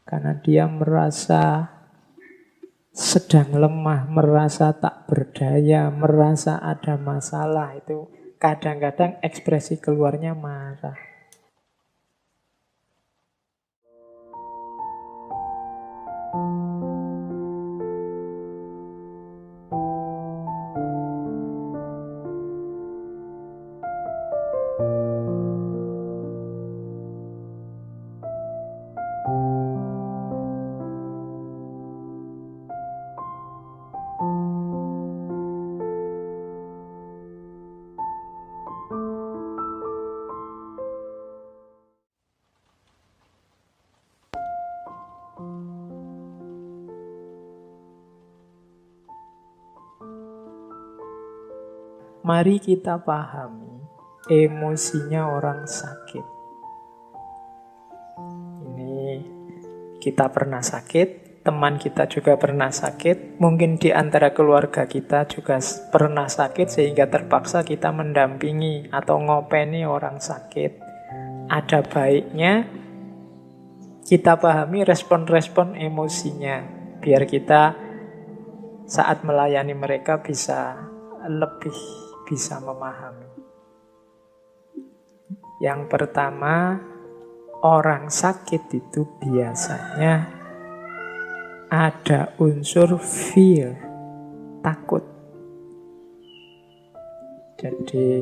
Karena dia merasa sedang lemah, merasa tak berdaya, merasa ada masalah. Itu kadang-kadang ekspresi keluarnya marah. Mari kita pahami emosinya orang sakit. Ini kita pernah sakit, teman kita juga pernah sakit, mungkin di antara keluarga kita juga pernah sakit sehingga terpaksa kita mendampingi atau ngopeni orang sakit. Ada baiknya kita pahami respon-respon emosinya biar kita saat melayani mereka bisa lebih bisa memahami. Yang pertama, orang sakit itu biasanya ada unsur fear, takut. Jadi,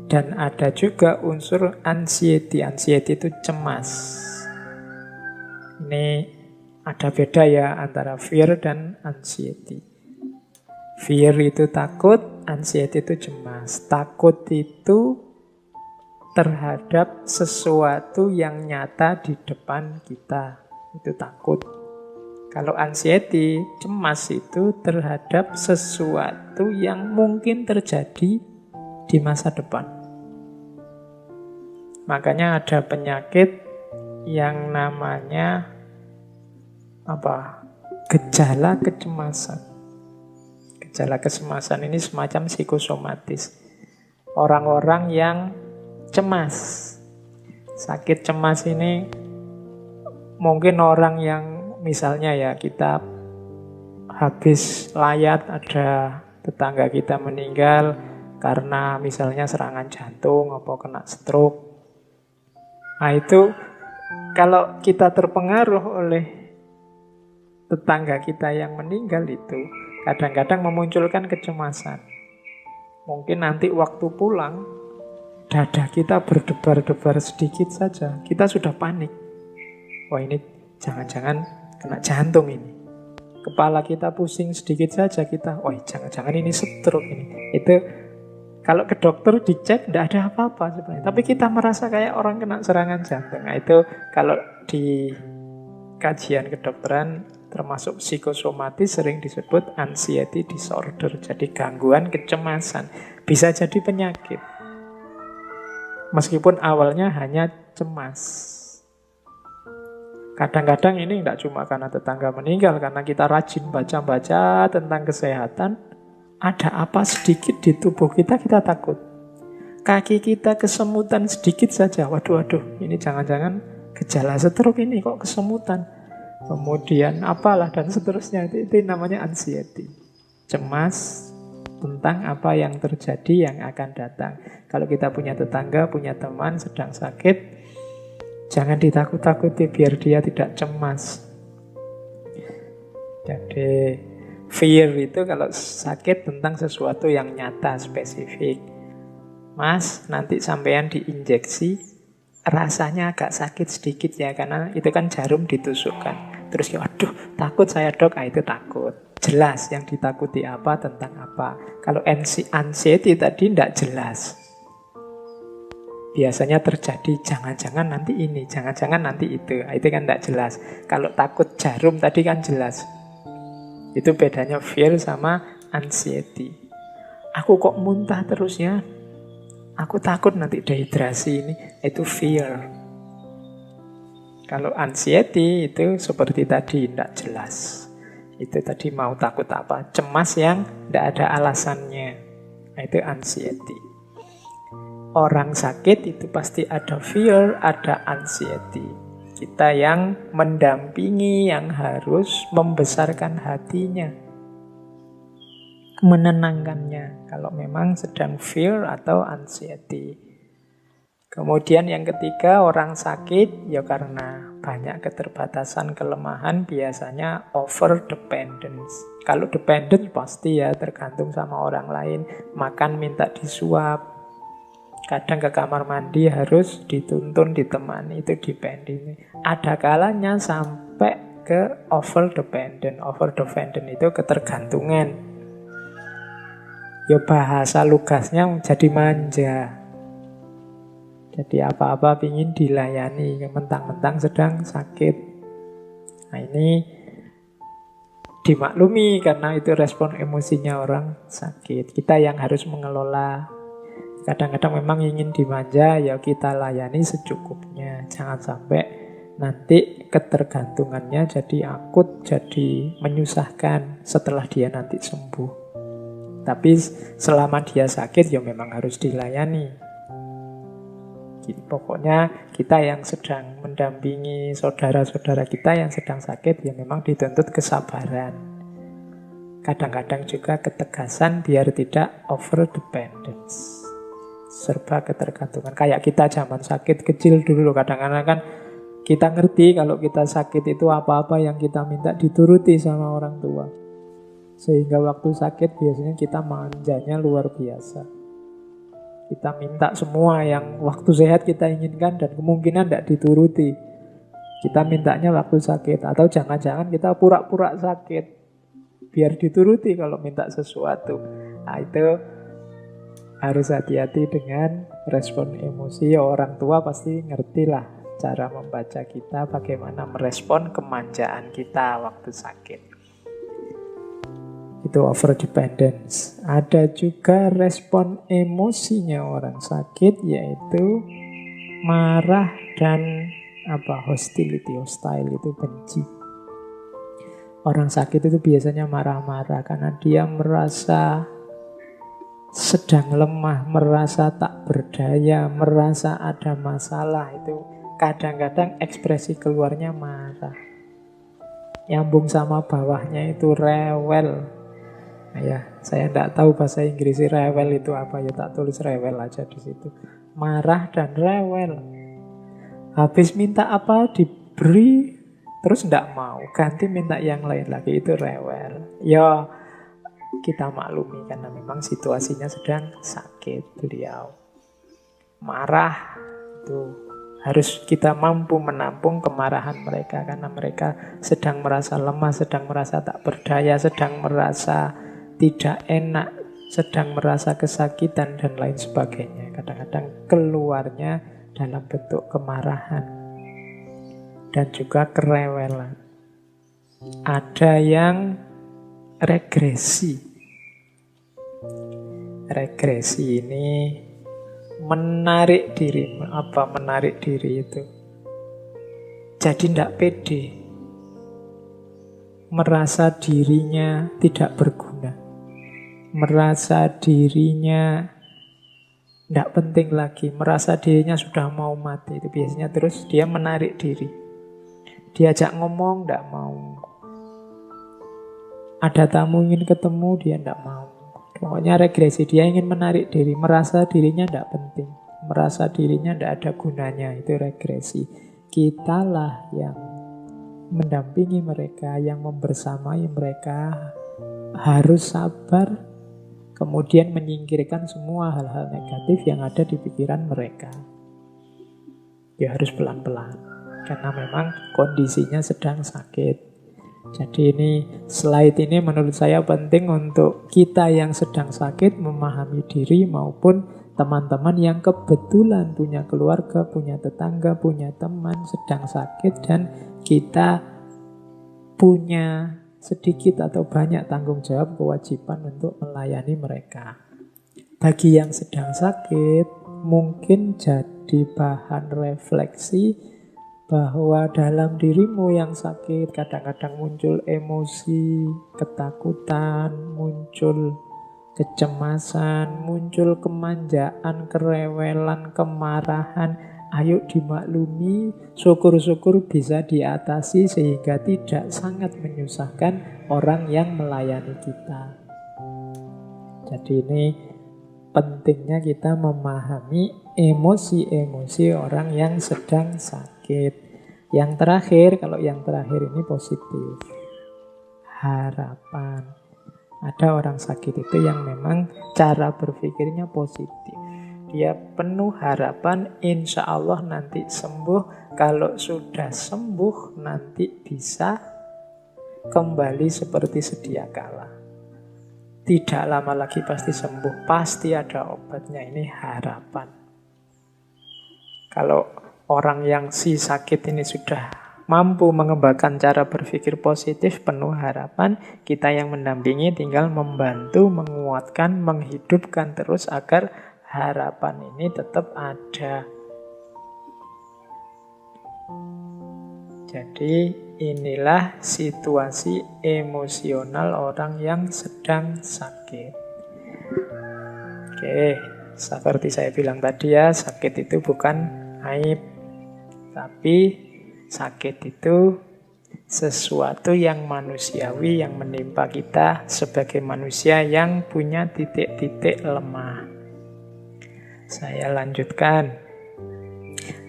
dan ada juga unsur anxiety. Anxiety itu cemas. Ini ada beda ya antara fear dan anxiety. Fear itu takut, anxiety itu cemas. Takut itu terhadap sesuatu yang nyata di depan kita. Itu takut. Kalau anxiety, cemas itu terhadap sesuatu yang mungkin terjadi di masa depan. Makanya ada penyakit yang namanya gejala kecemasan. Gejala kecemasan ini semacam psikosomatis. Orang-orang yang cemas. Sakit cemas ini mungkin orang yang misalnya ya kita habis layat ada tetangga kita meninggal karena misalnya serangan jantung atau kena stroke. Nah itu kalau kita terpengaruh oleh tetangga kita yang meninggal itu kadang-kadang memunculkan kecemasan. Mungkin nanti waktu pulang, dada kita berdebar-debar sedikit saja. Kita sudah panik. Wah ini jangan-jangan kena jantung ini. Kepala kita pusing sedikit saja kita. Wah jangan-jangan ini stroke ini. Itu kalau ke dokter dicek tidak ada apa-apa sebenarnya. Tapi kita merasa kayak orang kena serangan jantung. Nah itu kalau di kajian kedokteran termasuk psikosomatis sering disebut anxiety disorder. Jadi gangguan kecemasan. Bisa jadi penyakit. Meskipun awalnya hanya cemas. Kadang-kadang ini tidak cuma karena tetangga meninggal, karena kita rajin baca-baca tentang kesehatan. Ada apa sedikit di tubuh kita takut. Kaki kita kesemutan sedikit saja. Waduh, ini jangan-jangan gejala stroke ini kok kesemutan. Kemudian apalah dan seterusnya. Itu namanya anxiety. Cemas tentang apa yang terjadi yang akan datang. Kalau kita punya tetangga, punya teman sedang sakit, jangan ditakut-takuti biar dia tidak cemas. Jadi fear itu kalau sakit tentang sesuatu yang nyata, spesifik. Mas, nanti sampean diinjeksi, rasanya agak sakit sedikit ya, karena itu kan jarum ditusukkan. Terus, waduh, takut saya dok, itu takut. Jelas yang ditakuti apa, tentang apa. Kalau anxiety tadi tidak jelas. Biasanya terjadi, jangan-jangan nanti ini, jangan-jangan nanti itu. Itu kan tidak jelas. Kalau takut jarum tadi kan jelas. Itu bedanya fear sama anxiety. Aku kok muntah terus ya? Aku takut nanti dehidrasi ini. Itu fear. Kalau anxiety itu seperti tadi, tidak jelas. Itu tadi mau takut apa? Cemas yang tidak ada alasannya. Nah, itu anxiety. Orang sakit itu pasti ada fear, ada anxiety. Kita yang mendampingi, yang harus membesarkan hatinya, menenangkannya kalau memang sedang fear atau anxiety. Kemudian yang ketiga, orang sakit ya karena banyak keterbatasan, kelemahan, biasanya over dependence. Kalau dependent pasti ya tergantung sama orang lain, makan minta disuap, kadang ke kamar mandi harus dituntun, ditemani, itu dependent. Ada kalanya sampai ke over dependent. Over dependent itu ketergantungan. Ya bahasa lugasnya jadi manja. Jadi apa-apa pingin dilayani, mentang-mentang sedang sakit. Nah ini dimaklumi karena itu respon emosinya orang sakit. Kita yang harus mengelola. Kadang-kadang memang ingin dimanja, ya kita layani secukupnya. Jangan sampai nanti ketergantungannya jadi akut, jadi menyusahkan setelah dia nanti sembuh. Tapi selama dia sakit, ya memang harus dilayani. Jadi, pokoknya kita yang sedang mendampingi saudara-saudara kita yang sedang sakit, ya memang dituntut kesabaran. Kadang-kadang juga ketegasan biar tidak over dependence. Serba ketergantungan. Kayak kita zaman sakit kecil dulu, kadang-kadang kan kita ngerti kalau kita sakit itu apa-apa yang kita minta dituruti sama orang tua. Sehingga waktu sakit biasanya kita manjanya luar biasa. Kita minta semua yang waktu sehat kita inginkan dan kemungkinan tidak dituruti. Kita mintanya waktu sakit. Atau jangan-jangan kita pura-pura sakit biar dituruti kalau minta sesuatu. Nah itu harus hati-hati dengan respon emosi. Orang tua pasti ngerti lah cara membaca kita, bagaimana merespon kemanjaan kita waktu sakit. Itu over dependence. Ada juga respon emosinya orang sakit, yaitu marah dan hostility. Hostile itu benci. Orang sakit itu biasanya marah-marah karena dia merasa sedang lemah, merasa tak berdaya, merasa ada masalah. Itu kadang-kadang ekspresi keluarnya marah. Nyambung sama bawahnya itu rewel. Nah ya, saya tidak tahu bahasa Inggris rewel itu apa, ya tak tulis rewel aja di situ. Marah dan rewel. Habis minta apa diberi, terus tidak mau, ganti minta yang lain lagi, itu rewel. Ya kita maklumi karena memang situasinya sedang sakit beliau. Marah itu harus kita mampu menampung kemarahan mereka karena mereka sedang merasa lemah, sedang merasa tak berdaya, sedang merasa tidak enak, sedang merasa kesakitan dan lain sebagainya. Kadang-kadang keluarnya dalam bentuk kemarahan dan juga kerewelan. Ada yang regresi. Regresi ini menarik diri. Apa menarik diri itu? Jadi tidak pede. Merasa dirinya tidak berguna. Merasa dirinya tidak penting lagi. Merasa dirinya sudah mau mati. Itu biasanya terus dia menarik diri. Diajak ngomong tidak mau. Ada tamu ingin ketemu, dia tidak mau. Pokoknya regresi, dia ingin menarik diri, merasa dirinya tidak penting, merasa dirinya tidak ada gunanya, itu regresi. Kitalah yang mendampingi mereka, yang membersamai mereka, harus sabar, kemudian menyingkirkan semua hal-hal negatif yang ada di pikiran mereka. Ya harus pelan-pelan, karena memang kondisinya sedang sakit. Jadi ini slide ini menurut saya penting untuk kita yang sedang sakit memahami diri maupun teman-teman yang kebetulan punya keluarga, punya tetangga, punya teman sedang sakit dan kita punya sedikit atau banyak tanggung jawab kewajiban untuk melayani mereka. Bagi yang sedang sakit mungkin jadi bahan refleksi bahwa dalam dirimu yang sakit kadang-kadang muncul emosi, ketakutan, muncul kecemasan, muncul kemanjaan, kerewelan, kemarahan. ayo dimaklumi, syukur-syukur bisa diatasi sehingga tidak sangat menyusahkan orang yang melayani kita. Jadi ini pentingnya kita memahami emosi-emosi orang yang sedang sakit. Yang terakhir, kalau yang terakhir ini positif. Harapan. Ada orang sakit itu yang memang cara berpikirnya positif. Dia penuh harapan, insya Allah nanti sembuh. Kalau sudah sembuh, nanti bisa kembali seperti sedia kala. Tidak lama lagi pasti sembuh, pasti ada obatnya. Ini harapan. Kalau orang yang si sakit ini sudah mampu mengembangkan cara berpikir positif, penuh harapan, kita yang mendampingi tinggal membantu, menguatkan, menghidupkan terus agar harapan ini tetap ada. Jadi inilah situasi emosional orang yang sedang sakit. Oke, seperti saya bilang tadi ya, sakit itu bukan aib. Tapi sakit itu sesuatu yang manusiawi yang menimpa kita sebagai manusia yang punya titik-titik lemah. Saya lanjutkan.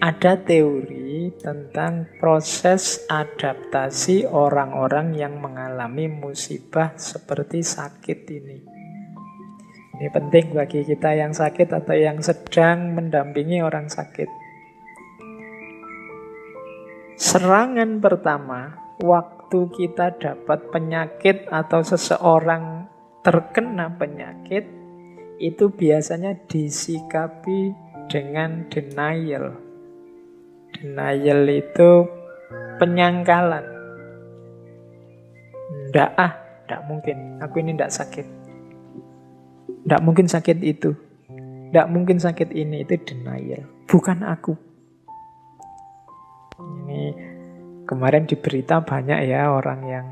Ada teori tentang proses adaptasi orang-orang yang mengalami musibah seperti sakit ini. Ini penting bagi kita yang sakit atau yang sedang mendampingi orang sakit. Serangan pertama, waktu kita dapat penyakit atau seseorang terkena penyakit, itu biasanya disikapi dengan denial. Denial itu penyangkalan. Nggak mungkin. Aku ini nggak sakit. Nggak mungkin sakit itu. Nggak mungkin sakit ini. Itu denial. Bukan aku. Ini kemarin di berita banyak ya orang yang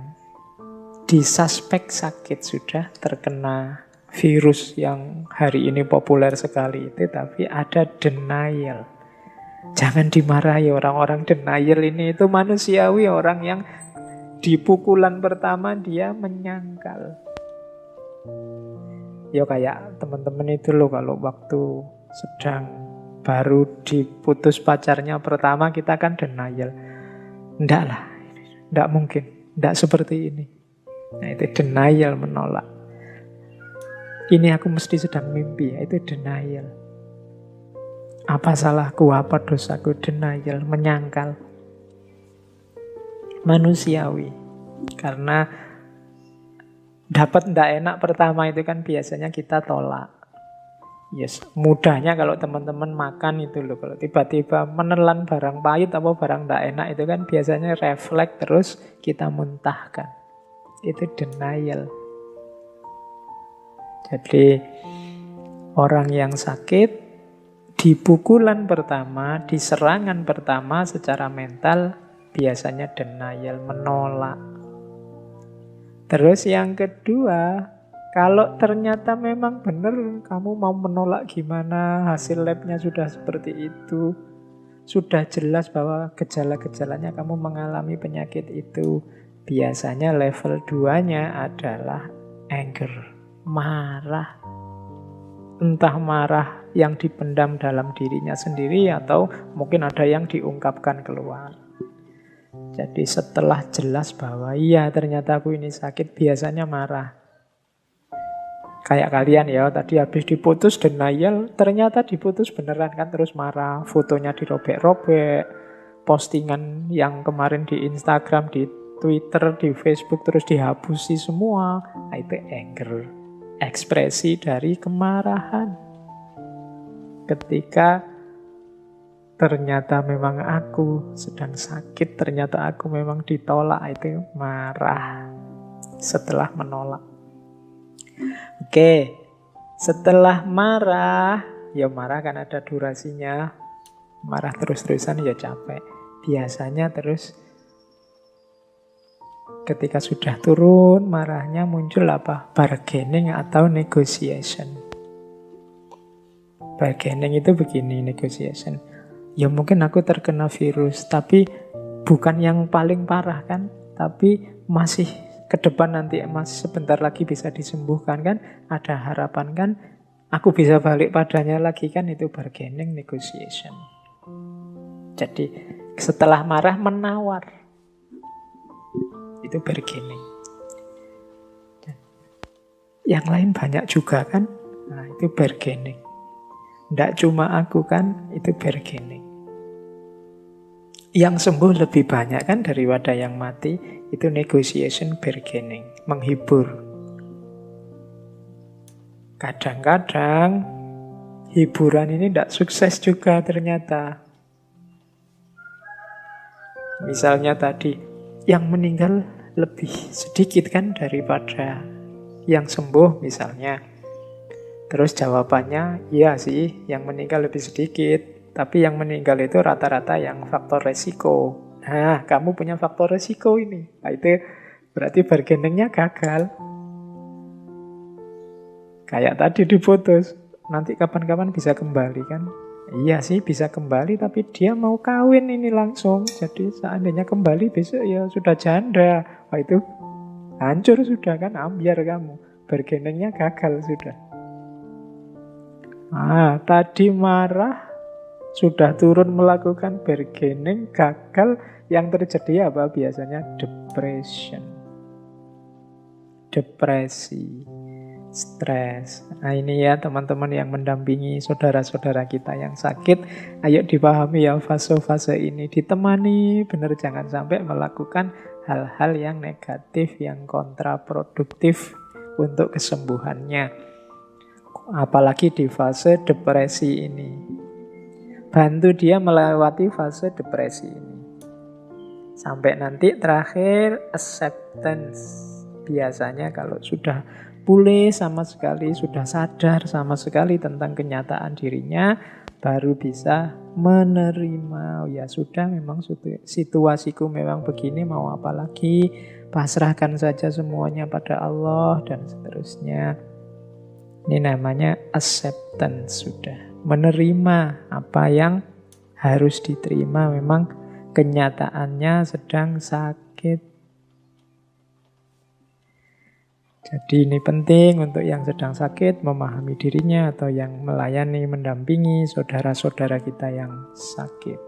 disuspek sakit sudah terkena virus yang hari ini populer sekali itu, tapi ada denial. Jangan dimarahi orang-orang denial ini, itu manusiawi. Orang yang di pukulan pertama dia menyangkal. Ya kayak teman-teman itu loh, kalau waktu sedang baru diputus pacarnya pertama kita kan denial. Nggak lah, nggak mungkin, nggak seperti ini. Nah itu denial, menolak. Ini aku mesti sedang mimpi, ya, itu denial. Apa salahku, apa dosaku, denial, menyangkal. Manusiawi. Karena dapat ndak enak pertama itu kan biasanya kita tolak. Yes, mudahnya kalau teman-teman makan itu loh, kalau tiba-tiba menelan barang pahit atau barang ndak enak itu kan biasanya refleks terus kita muntahkan. Itu denial. Jadi orang yang sakit di pukulan pertama, di serangan pertama secara mental biasanya denial, menolak. Terus yang kedua, kalau ternyata memang benar kamu mau menolak gimana, hasil labnya sudah seperti itu, sudah jelas bahwa gejala-gejalanya kamu mengalami penyakit itu, biasanya level 2-nya adalah anger, marah. Entah marah yang dipendam dalam dirinya sendiri atau mungkin ada yang diungkapkan keluar. Jadi setelah jelas bahwa iya ternyata aku ini sakit, biasanya marah. Kayak kalian ya, tadi habis diputus denial, ternyata diputus beneran kan, terus marah. Fotonya dirobek-robek, postingan yang kemarin di Instagram, di Twitter, di Facebook terus dihapusi semua. Nah, itu anger. Ekspresi dari kemarahan. Ketika ternyata memang aku sedang sakit, ternyata aku memang ditolak, itu marah. Setelah menolak. Oke, setelah marah, ya marah kan ada durasinya. Marah terus-terusan ya capek. Biasanya terus ketika sudah turun marahnya muncul apa? Bargaining atau negotiation. Bargaining itu begini, negotiation. Ya mungkin aku terkena virus, tapi bukan yang paling parah kan, tapi masih ke depan nanti, masih sebentar lagi bisa disembuhkan kan, ada harapan kan, aku bisa balik padanya lagi kan, itu bargaining, negotiation. Jadi setelah marah menawar, itu bargaining. Yang lain banyak juga kan, nah itu bargaining. Tidak cuma aku kan, itu bargaining. Yang sembuh lebih banyak kan daripada yang mati, itu negotiation, bargaining, menghibur. Kadang-kadang hiburan ini tidak sukses juga ternyata. Misalnya tadi, yang meninggal lebih sedikit kan daripada yang sembuh misalnya. Terus jawabannya, iya sih, yang meninggal lebih sedikit. Tapi yang meninggal itu rata-rata yang faktor resiko. Nah, kamu punya faktor resiko ini. Nah, itu berarti bargainingnya gagal. Kayak tadi diputus, nanti kapan-kapan bisa kembali kan? Iya sih bisa kembali, tapi dia mau kawin ini langsung. Jadi seandainya kembali besok ya sudah janda. Wah itu hancur sudah kan, ambiar kamu. Bargainingnya gagal sudah. Tadi marah, sudah turun melakukan bargaining, gagal. Yang terjadi apa? Biasanya depresi, stres. Nah ini ya teman-teman yang mendampingi saudara-saudara kita yang sakit, ayo dipahami ya fase-fase ini, ditemani, benar jangan sampai melakukan hal-hal yang negatif, yang kontraproduktif untuk kesembuhannya. Apalagi di fase depresi ini. Bantu dia melewati fase depresi ini. Sampai nanti terakhir acceptance. Biasanya kalau sudah pulih sama sekali, sudah sadar sama sekali tentang kenyataan dirinya, baru bisa menerima. Ya sudah, memang situasiku memang begini, mau apa lagi, pasrahkan saja semuanya pada Allah, dan seterusnya. Ini namanya acceptance, sudah menerima apa yang harus diterima, memang kenyataannya sedang sakit. Jadi ini penting untuk yang sedang sakit memahami dirinya, atau yang melayani, mendampingi saudara-saudara kita yang sakit.